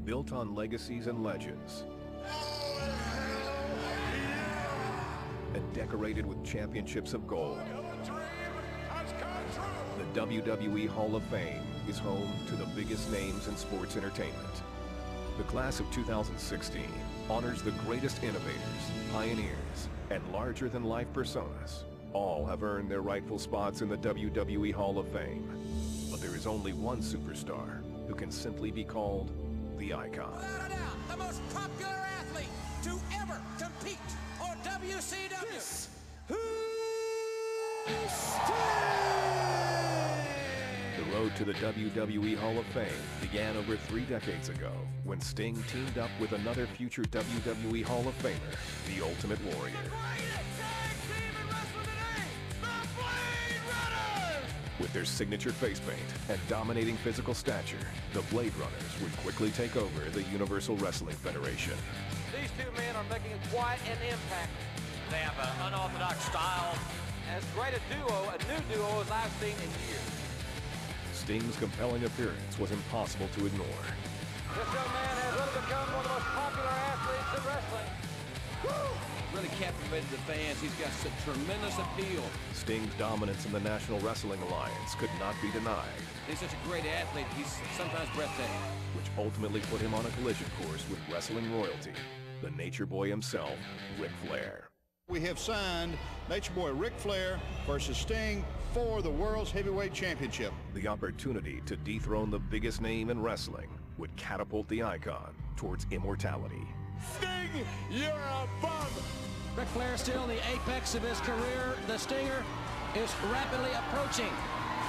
built on legacies and legends, and decorated with championships of gold. The WWE Hall of Fame is home to the biggest names in sports entertainment. The class of 2016 honors the greatest innovators, pioneers, and larger-than-life personas. All have earned their rightful spots in the WWE Hall of Fame. But there is only one superstar who can simply be called the Icon. Without a doubt, the most popular athlete to ever compete for WCW. This The road to the WWE Hall of Fame began over 3 decades ago when Sting teamed up with another future WWE Hall of Famer, the Ultimate Warrior. With their signature face paint and dominating physical stature, the Blade Runners would quickly take over the Universal Wrestling Federation. These two men are making quite an impact. They have an unorthodox style. As great a new duo as I've seen in years. Sting's compelling appearance was impossible to ignore. This young man has really become one of the most popular athletes in wrestling. really captivated the fans. He's got such tremendous appeal. Sting's dominance in the National Wrestling Alliance could not be denied. He's such a great athlete. He's sometimes breathtaking. Which ultimately put him on a collision course with wrestling royalty, the Nature Boy himself, Ric Flair. We have signed Nature Boy Ric Flair versus Sting for the World's Heavyweight Championship. The opportunity to dethrone the biggest name in wrestling would catapult the Icon towards immortality. Sting, you're a bum! Ric Flair still in the apex of his career. The Stinger is rapidly approaching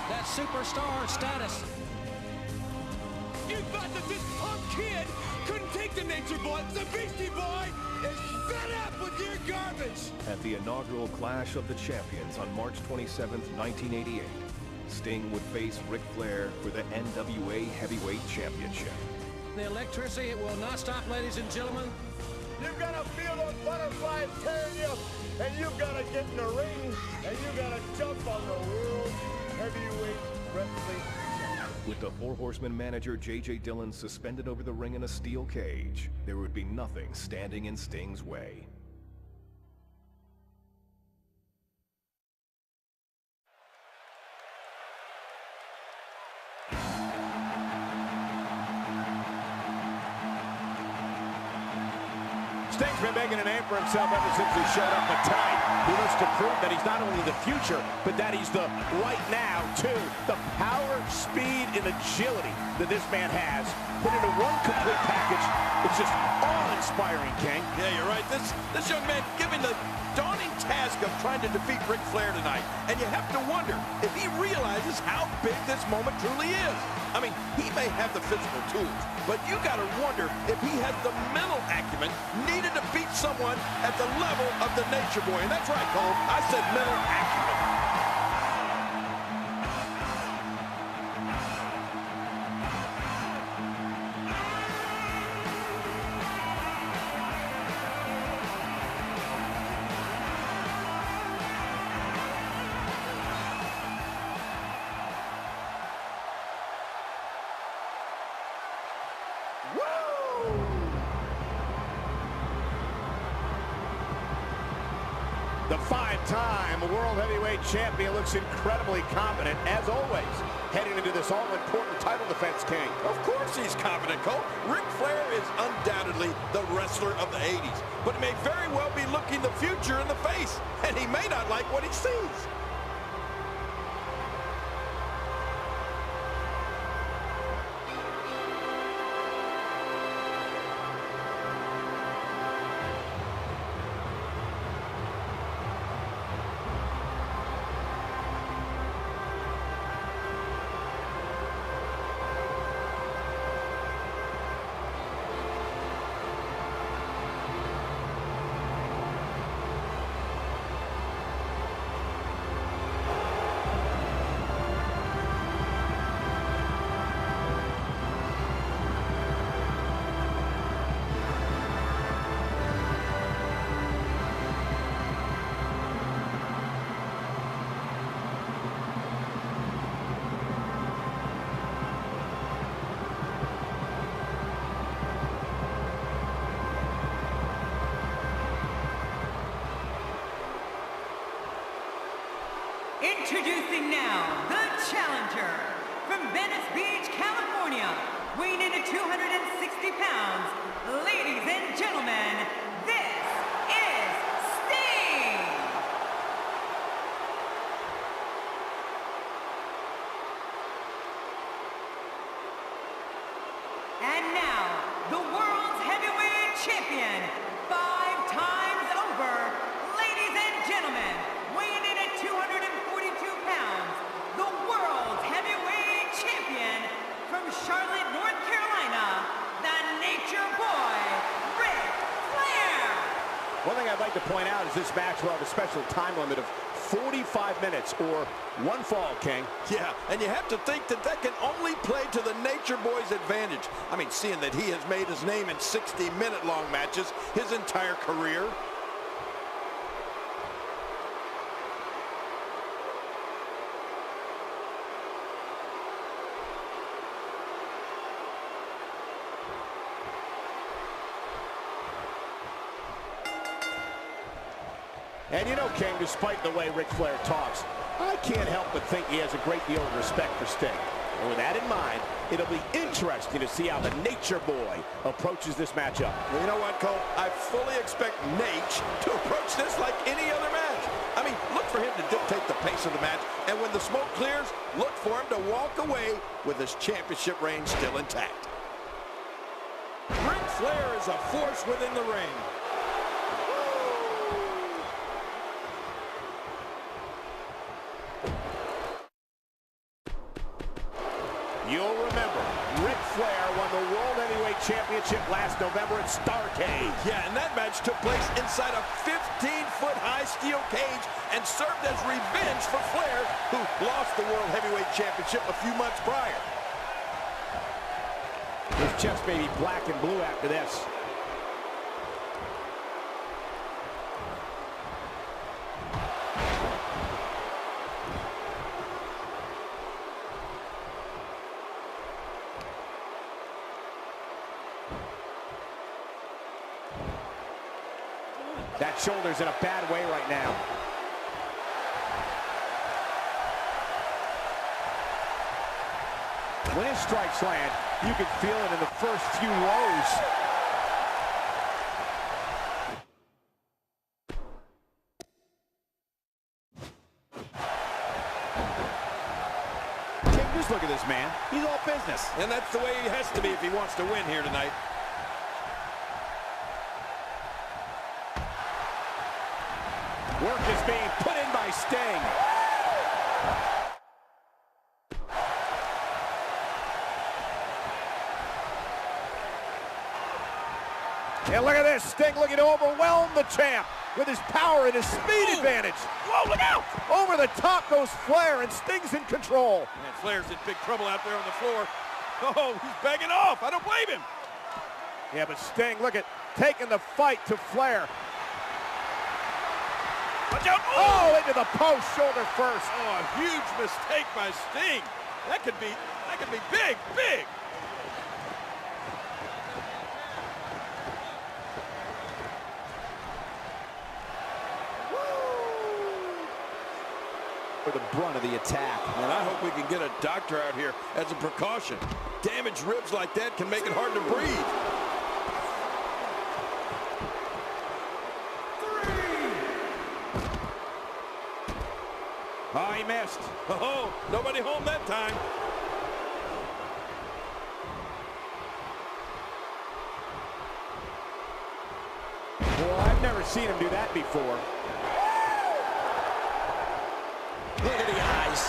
that superstar status. You thought that this punk kid couldn't take the Nature Boy? The Beastie Boy is fed up with your garbage! At the inaugural Clash of the Champions on March 27, 1988, Sting would face Ric Flair for the NWA Heavyweight Championship. The electricity will not stop, ladies and gentlemen. You've got to feel those butterflies tearing you, and you've got to get in the ring, and you've got to jump on the World Heavyweight Wrestling. With the Four Horsemen manager J.J. Dillon suspended over the ring in a steel cage, there would be nothing standing in Sting's way. Sting's been making a name for himself ever since he showed up, but tonight he looks to prove that he's not only the future, but that he's the right now, too. The power, speed, and agility that this man has put into one complete package. It's just awe-inspiring, King. Yeah, you're right. This young man given the daunting task of trying to defeat Ric Flair tonight, and you have to wonder if he realizes how big this moment truly is. I mean, he may have the physical tools, but you got to wonder if he has the mental acumen needed to beat someone at the level of the Nature Boy. And that's right, Cole. I said mental acumen. The five-time World Heavyweight Champion looks incredibly confident, as always, heading into this all-important title defense, King. Of course he's confident, Cole. Ric Flair is undoubtedly the wrestler of the 80s, but he may very well be looking the future in the face, and he may not like what he sees. Introducing now, the challenger from Venice Beach, California, weighing in at 260 pounds. Ladies and gentlemen, this is Sting! And now, the world's heavyweight champion, 5 times over, ladies and gentlemen, weighing in at 242 pounds, the world's heavyweight champion from Charlotte, North Carolina, the Nature Boy, Ric Flair. One thing I'd like to point out is this match will have a special time limit of 45 minutes or one fall, King. Yeah, and you have to think that that can only play to the Nature Boy's advantage. I mean, seeing that he has made his name in 60-minute long matches his entire career. And you know, King, despite the way Ric Flair talks, I can't help but think he has a great deal of respect for Sting. And with that in mind, it'll be interesting to see how the Nature Boy approaches this matchup. Well, you know what, Cole? I fully expect Nate to approach this like any other match. I mean, look for him to dictate the pace of the match, and when the smoke clears, look for him to walk away with his championship reign still intact. Ric Flair is a force within the ring. You'll remember, Ric Flair won the World Heavyweight Championship last November at Starrcade. Yeah, and that match took place inside a 15-foot-high steel cage and served as revenge for Flair, who lost the World Heavyweight Championship a few months prior. His chest may be black and blue after this. That shoulder's in a bad way right now. When his strikes land, you can feel it in the first few rows. King, just look at this man. He's all business. And that's the way he has to be if he wants to win here tonight. Work is being put in by Sting. And look at this, Sting looking to overwhelm the champ with his power and his speed advantage. Whoa, look out! Over the top goes Flair, and Sting's in control. And Flair's in big trouble out there on the floor. Oh, he's begging off. I don't blame him. Yeah, but Sting, look at, taking the fight to Flair. Watch out. Oh, into the post, shoulder first. Oh, a huge mistake by Sting. That could be big, big. For the brunt of the attack. And I hope we can get a doctor out here as a precaution. Damaged ribs like that can make it hard to breathe. Oh, he missed. Oh, nobody home that time. Well, I've never seen him do that before. Look at the eyes.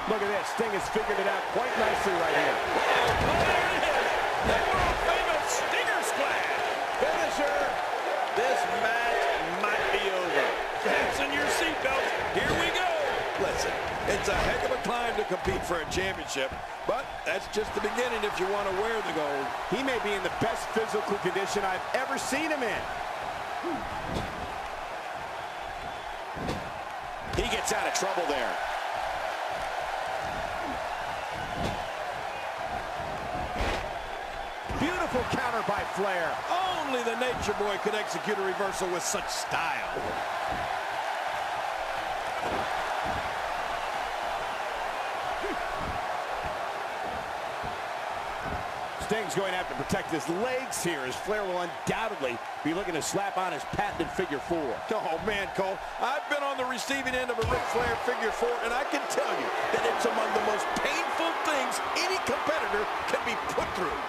Look at this. Sting has figured it out quite nicely right here. Oh, there it is. The world-famous Stinger Splash. Finisher. This match might be over. Fasten your seatbelts. Here we go. Listen, it's a heck of a climb to compete for a championship, but that's just the beginning if you want to wear the gold. He may be in the best physical condition I've ever seen him in. He gets out of trouble there. Beautiful counter by Flair. Oh, Only the Nature Boy could execute a reversal with such style. Sting's going to have to protect his legs here, as Flair will undoubtedly be looking to slap on his patented figure 4. Oh, man, Cole, I've been on the receiving end of a Ric Flair figure 4, and I can tell you that it's among the most painful things any competitor can be put through.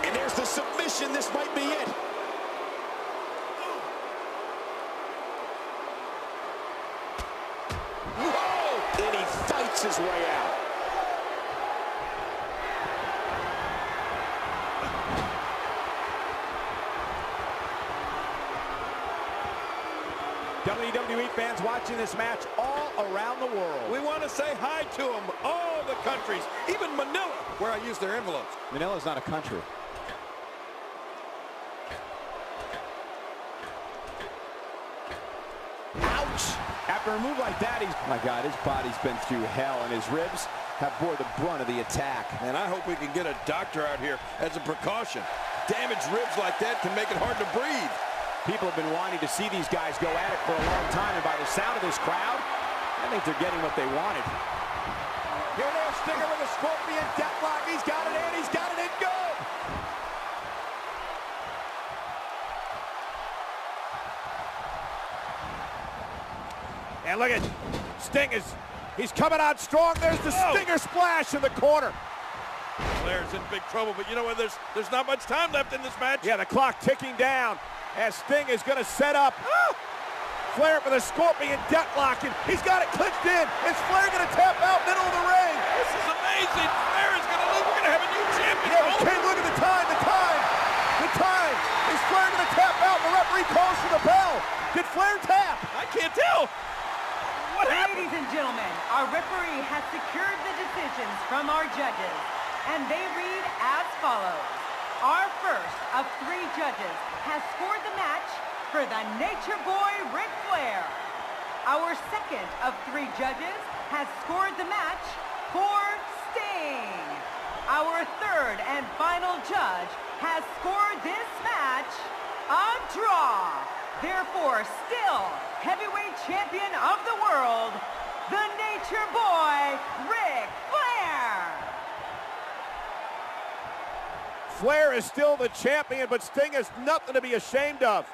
And there's the submission. This might be it. And he fights his way out. WWE fans watching this match all around the world. We want to say hi to them, all the countries, even Manila, where I use their envelopes. Manila's not a country. Ouch! After a move like that, my God, his body's been through hell, and his ribs have bore the brunt of the attack. And I hope we can get a doctor out here as a precaution. Damaged ribs like that can make it hard to breathe. People have been wanting to see these guys go at it for a long time, and by the sound of this crowd, I think they're getting what they wanted. Here it is, Stinger with a scorpion deathlock. He's got it in, he's got it in, good! And look at Sting he's coming on strong. There's the Stinger splash in the corner. Flair's in big trouble, but you know what? There's not much time left in this match. Yeah, the clock ticking down as Sting is going to set up Flair for the scorpion deathlock, and he's got it clinched in. Is Flair going to tap out middle of the ring? This is amazing. Flair is going to lose. We're going to have a new champion. Yeah, but King, look at the time. Is Flair going to tap out? The referee calls for the bell. Did Flair tap? I can't tell. What happened? Ladies and gentlemen, our referee has secured the decisions from our judges, and they read as follows. Our first of 3 judges has scored the match for the Nature Boy Ric Flair. Our second of 3 judges has scored the match for Sting. Our third and final judge has scored this match a draw. Therefore, still heavyweight champion of the world, the Nature Boy Ric Flair. Flair is still the champion, but Sting has nothing to be ashamed of.